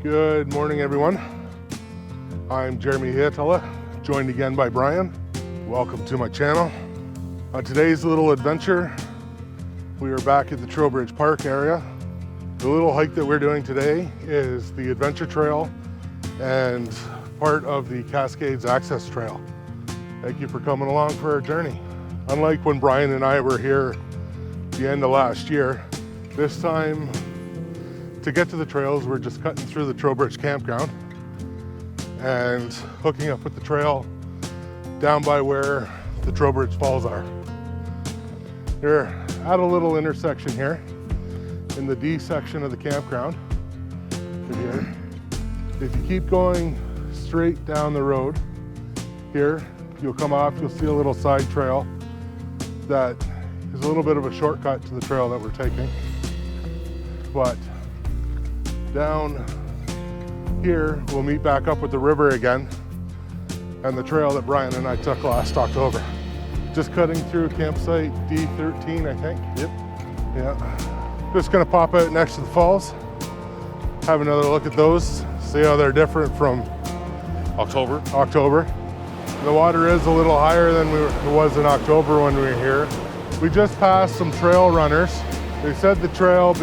Good morning, everyone. I'm Jeremy Hietala, joined again by Brian. Welcome to my channel. On today's little adventure, we are back at the Trowbridge Park area. The little hike that we're doing today is the adventure trail and part of the Cascades Access Trail. Thank you for coming along for our journey. Unlike when Brian and I were here the end of last year, this time to get to the trails, we're just cutting through the Trowbridge campground and hooking up with the trail down by where the Trowbridge Falls are. We're at a little intersection here in the D section of the campground. Here. If you keep going straight down the road here, you'll come off, you'll see a little side trail that is a little bit of a shortcut to the trail that we're taking. But down here, we'll meet back up with the river again and the trail that Brian and I took last October. Just cutting through campsite D13, I think. Yep. Yeah. Just gonna pop out next to the falls, have another look at those, see how they're different from October. The water is a little higher than it was in October when we were here. We just passed some trail runners. They said the trail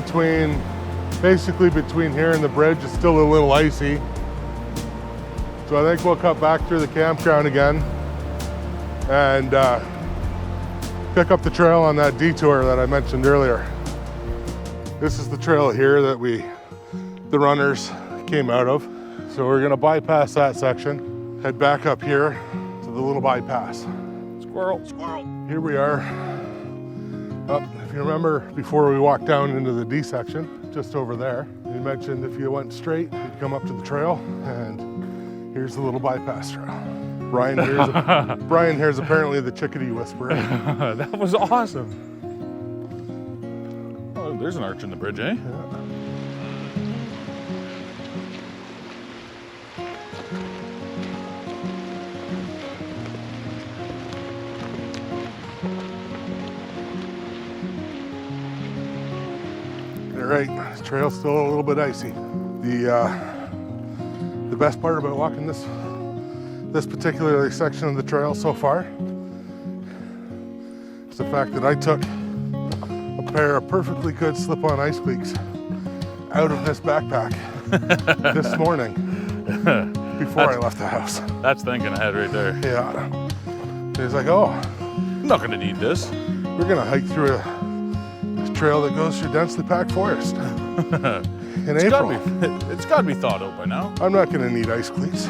basically between here and the bridge is still a little icy. So I think we'll cut back through the campground again and pick up the trail on that detour that I mentioned earlier. This is the trail here that the runners came out of. So we're gonna bypass that section, head back up here to the little bypass. Squirrel, squirrel. Here we are. If you remember, before we walked down into the D section, just over there, you mentioned if you went straight, you'd come up to the trail, and here's the little bypass trail. Brian here's apparently the chickadee whisperer. That was awesome. Oh, there's an arch in the bridge, eh? Yeah. All right, this trail's still a little bit icy. The best part about walking this particular section of the trail so far is the fact that I took a pair of perfectly good slip-on ice cleats out of this backpack this morning before I left the house. That's thinking ahead right there. Yeah. It's like, oh, I'm not gonna need this. we're gonna hike through a trail that goes through densely packed forest in April. It's gotta be thought out by now. I'm not gonna need ice cleats.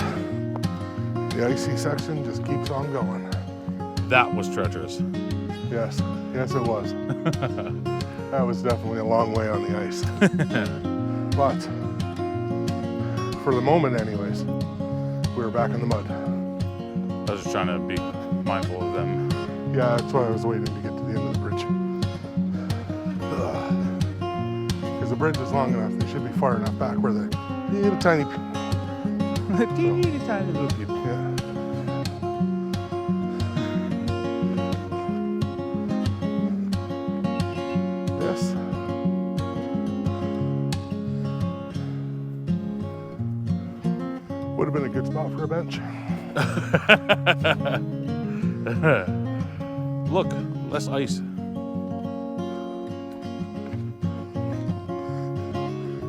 The icy section just keeps on going. That was treacherous. Yes, it was. That was definitely a long way on the ice. But for the moment anyways, we were back in the mud. I was just trying to be mindful of them. Yeah, that's why I was waiting to get to the end of the bridge. Because the bridge is long enough, they should be far enough back where they're little tiny. Teeny tiny little people. Yeah. Yes. Would have been a good spot for a bench. Look, less ice.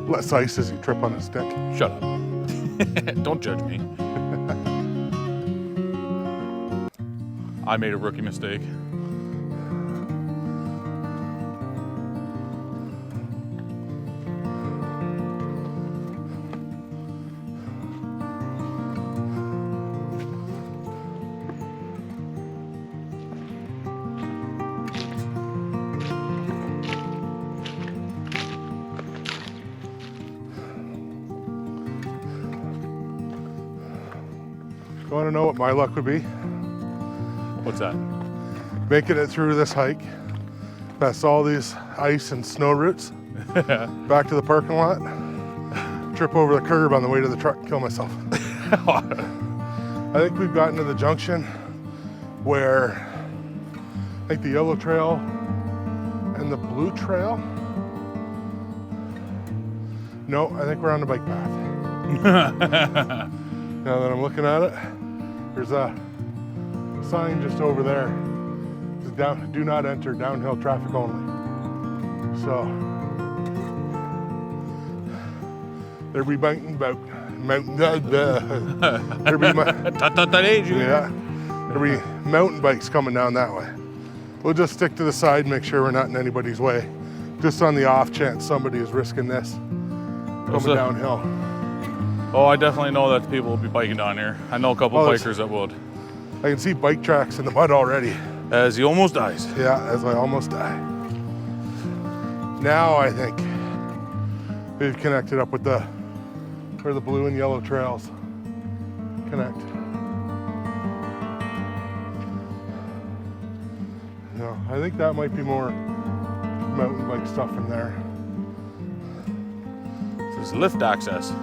Less ice as you trip on a stick. Shut up. Don't judge me. I made a rookie mistake. You want to know what my luck would be? What's that? Making it through this hike, past all these ice and snow routes, back to the parking lot, trip over the curb on the way to the truck, kill myself. I think we've gotten to the junction where I think the yellow trail and the blue trail. No, I think we're on the bike path. Now that I'm looking at it, there's a sign just over there. It's down, do not enter, downhill traffic only. So, there be mountain bikes coming down that way. We'll just stick to the side, make sure we're not in anybody's way. Just on the off chance somebody is risking this coming downhill. Oh, I definitely know that people will be biking down here. I know a couple bikers that would. I can see bike tracks in the mud already. As he almost dies. Yeah, as I almost die. Now I think they've connected up with where the blue and yellow trails connect. No, I think that might be more mountain bike stuff in there. There's lift access.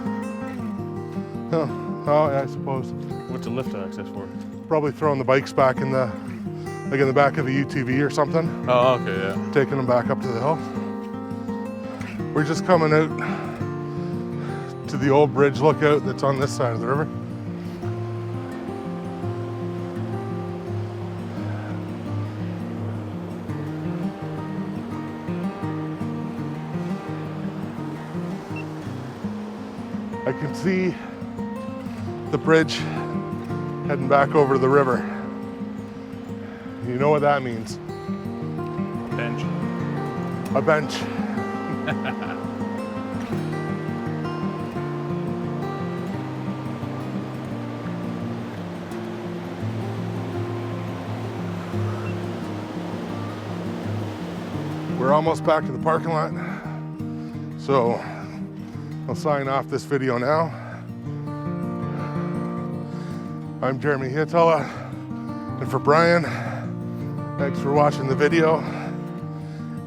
Oh, yeah, I suppose. What's the lift access for? Probably throwing the bikes back in the back of a UTV or something. Oh, okay, yeah. Taking them back up to the hill. We're just coming out to the old bridge lookout that's on this side of the river. I can see the bridge heading back over to the river. You know what that means? Bench. A bench. We're almost back to the parking lot, so I'll sign off this video now. I'm Jeremy Hietala, and for Brian, thanks for watching the video.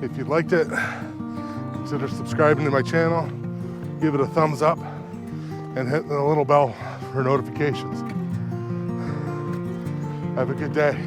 If you liked it, consider subscribing to my channel, give it a thumbs up, and hit the little bell for notifications. Have a good day.